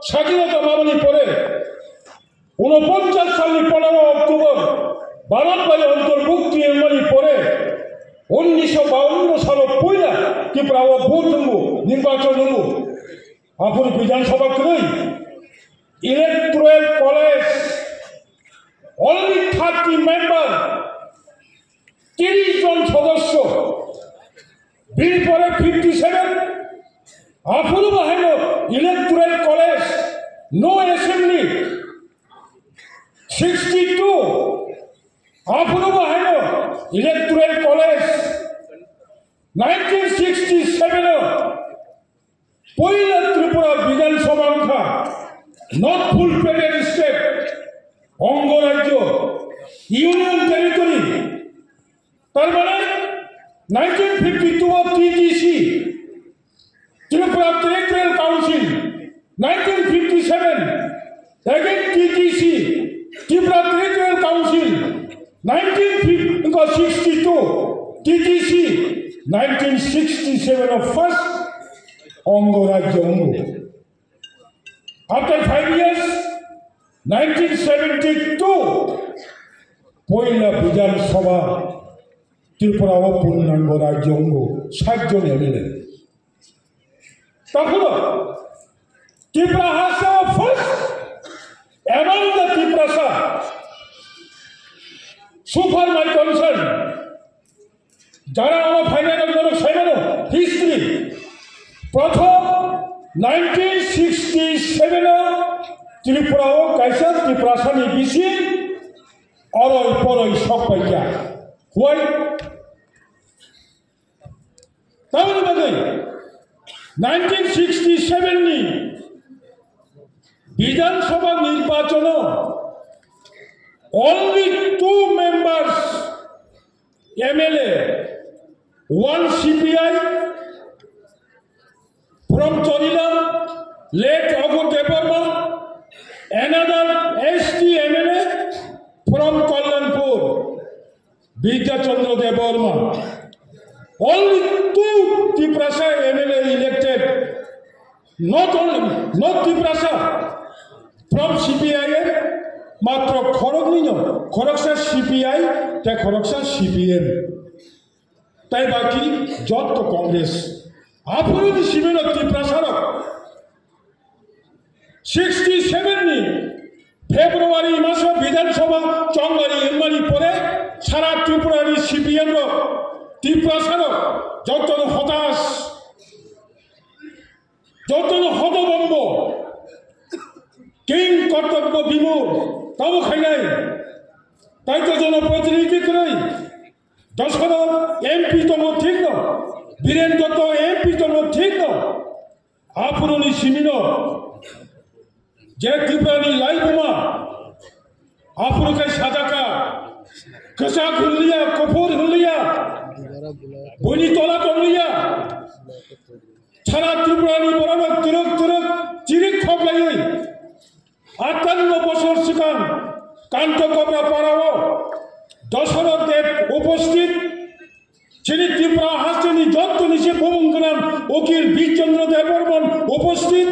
স্বাধীনতা মামনি পরে 49 সালের 15 অক্টোবর ভারতবাড়ি অন্তর্ভুক্তি এমনি পরে 1952 সালের পয়লা ত্রিপুরা ভোট নির্বাচন আপনি বিধানসভা করে ইলেকটোরাল কলেজ অনলি 30 মেম্বার 30 জন সদস্য বিল পরে 57 আপনি বাহিনী ইলেকটোরাল কলেজ নো অ্যাসেম্বলি 62 আপনি বাহিনী ইলেকটোরাল কলেজ 1967 পয়লা ত্রিপুরা বিধানসভা নট ফুল ফেডারেল স্টেট অঙ্গরাজ্য ইউনিয়ন টেরিটরি তার মানে 1952 TGC Tripura territorial council 1957 again TGC Tripura territorial council 1962 TGC 1967 of first অঙ্গরাজ্য After 5 years, 1972, পয়লা বিধানসভা ত্রিপুরা ও পূর্ণাঙ্গ রাজ্য 7 জন এমএলএ তখন Tripura has our first among the Triprasa super my concern যারা আমার ফাইনাল সাইমানো হিস্ট্রি প্রথম 1967 ত্রিপুরা ও কাইসা ত্রিপ্রাসানি বিসি অরই পরই সব পাইয়া হুয়াই তাহলে বাদে 1967 নি বিধানসভা নির্বাচন only 2 members MLA 1 CPI from Chorila, late Agu Debarma, another ST MLA from Kallanpur, Bija Chandra Debarma. Only 2 Triprasa MLA elected, not Triprasa, from CPI, Matra Khorogninyo, Khoroksa CPI, Ta Khoroksa CPM. Tai Baki, Jot to Congress. আপনি শিবেন ত্রিপ্রাসারক 67 নি ফেব্রুয়ারি মাস বিধানসভা চঙ্গারি এমনি পরে সারা Tripurari CPM ত্রিপ্রাসারক যত হতাশ যত হতবম্ব king কর্তব্য বিমূঢ় তাও খাই তাই তো জনপ্রতিনিধি করে দশরথ এমপি তো ঠিক না বীরেন দত্ত এমপি তো ঠিক না আপনি সিমিন যে ত্রিপুরানি লাইবুমা আপনাকে সাদাকা কষা খুললিয়া কপুর হুলিয়া বনিতলা কমলিয়া সারা ত্রিপুরানি বরাবর তুরক তুরক চিরিক খবলাই 58 বছর সিকান কান্ত কবরা পাড়াও দশরথ দেব উপস্থিত যিনি ত্রিপুরা হাসছেনি যত নিচে ভবন উকিল বীরচন্দ্র দেববর্মন উপস্থিত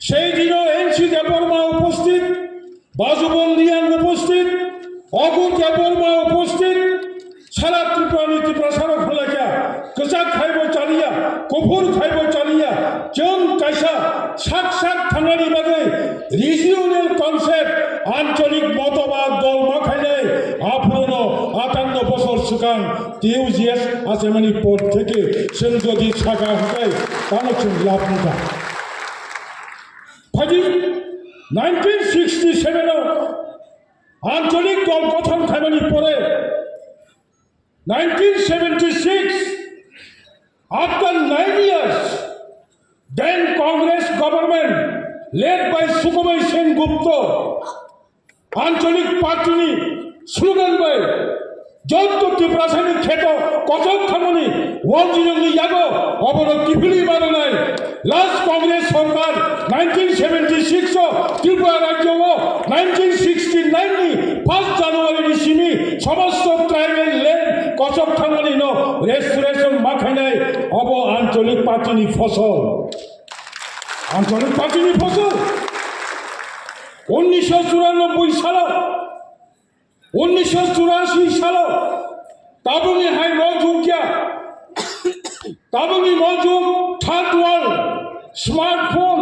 সেই দিনও এনসি দেববর্মা উপস্থিত বাজুবন্দিয়ান উপস্থিত অগু দেববর্মা উপস্থিত সারা ত্রিপুরানি ত্রিপ্রাসারক হলাকা কষা খাইব চালিয়া কফুর খাইব চালিয়া চং কাইসা সাক থানারি বাদে রিজিওনাল কনসেপ্ট আঞ্চলিক মতবাদ দল মাখাইলে আপন 58 বছর সুকান টিউজিএস আসামানি পর থেকে সেন যদি শাখা হয় তাহলে লাভ নিতা ফাজি 1967 আঞ্চলিক দল গঠন খাইমানি পরে 1976 after 9 years then Congress government led by Sukhmay Sen Gupta আঞ্চলিক পার্টি স্লোগান বাই যত ত্রিপ্রাসানি খেত কচক খামনি ওয়ানজিরঙ্গি ইয়াগো অবর কিফিলি মারো নাই লাস্ট কংগ্রেস সরকার 1976 ত্রিপুরা রাজ্য 1969 নি 1 জানুয়ারি সিমি সমস্ত ট্রাইবেল ল্যান্ড কচক খামনি ন রেস্টোরেশন মাখানাই অব আঞ্চলিক পার্টি ফসল আঞ্চলিক প্রাচীনী ফসল 1994 সালে তাবুঙি হাই মৌজুগ কিয়া তাবুঙি মৌজুগ থার্ড ওয়ার্ল্ড স্মার্টফোন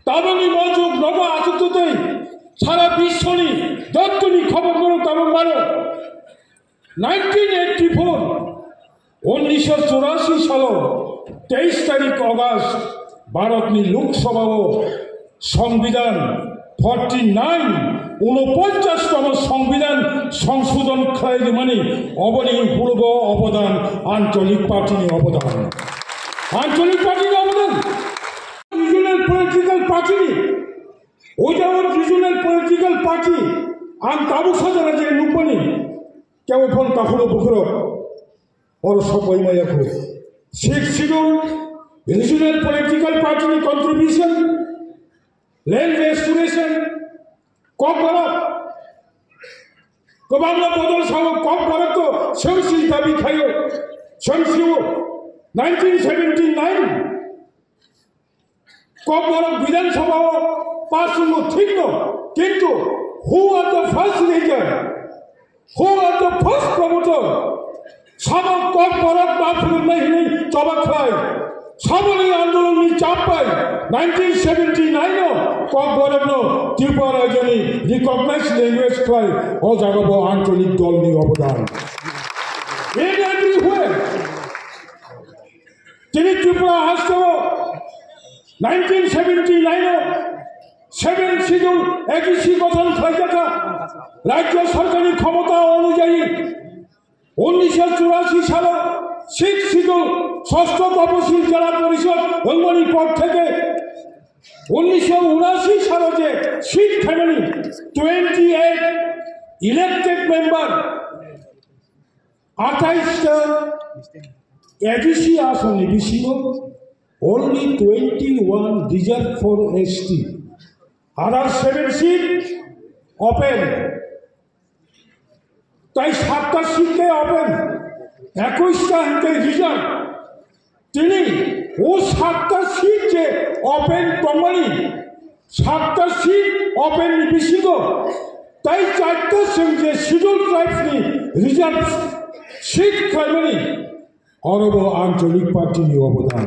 তাবুঙি মৌজুগ নব আতুতুতেই সারা বিশ্বনি দত্তনি খবর করো তাবুং মানো 1984 সাল 23 তারিখ অগাস্ট ভারতনি লোকসভাও সংবিধান 49 সংবিধান সংশোধন খাই মানে অবনী পূর্ব অবদান আঞ্চলিক পার্টির অবদান regional political party without regional political party আম তাবু সাজারা যে নুপনি কেউ ফোন তাহলে বুকুর और सबाई माया को 6 शिड्यूल रीजनल पॉलिटिकल पार्टी की कंट्रीब्यूशन लैंड रेस्टोरेशन कब करो कबांगला बदल साव कब करो तो संसी दाबी खायो संसियो 1979 कब करो विधानसभा पास नो ठीक नो किंतु who are the first leader who are the first promoter सबक कब परत बाफुर नहीं चबक खाए सबनी आंदोलन में चाप पाए 1979 कब परत नो त्रिपुरा जनी रिकॉग्नाइज लैंग्वेज खाए और जगह आंचलिक दल नि अवदान ये नहीं हुए তিনি त्रिपुरा हास्ते 1979 7 শিডিউল একিসি গঠন খাইয়া রাজ্য সরকারি ক্ষমতা অনুযায়ী 1984 সালে 6 শিডিউল ষষ্ঠ তপশিল জেলা পরিষদ বেঙ্গলির পর থেকে 1979 সালে যে সিট ফ্যামিলি 28 ইলেক্টেড মেম্বার 28টা এডিসি আসন নিবিসিব only 21 reserved for ST other 7 seat open তাই 7টা সিটে ওপেন 21টা হিতে রিজার্ভ তিনি ও 7টা সিট যে ওপেন কমানি 7টা সিট ওপেন নিবিসিগ তাই 4টা যে শিডিউল ট্রাইবসনি রিজার্ভ সিট খাইমানি অরব আঞ্চলিক পার্টির অবদান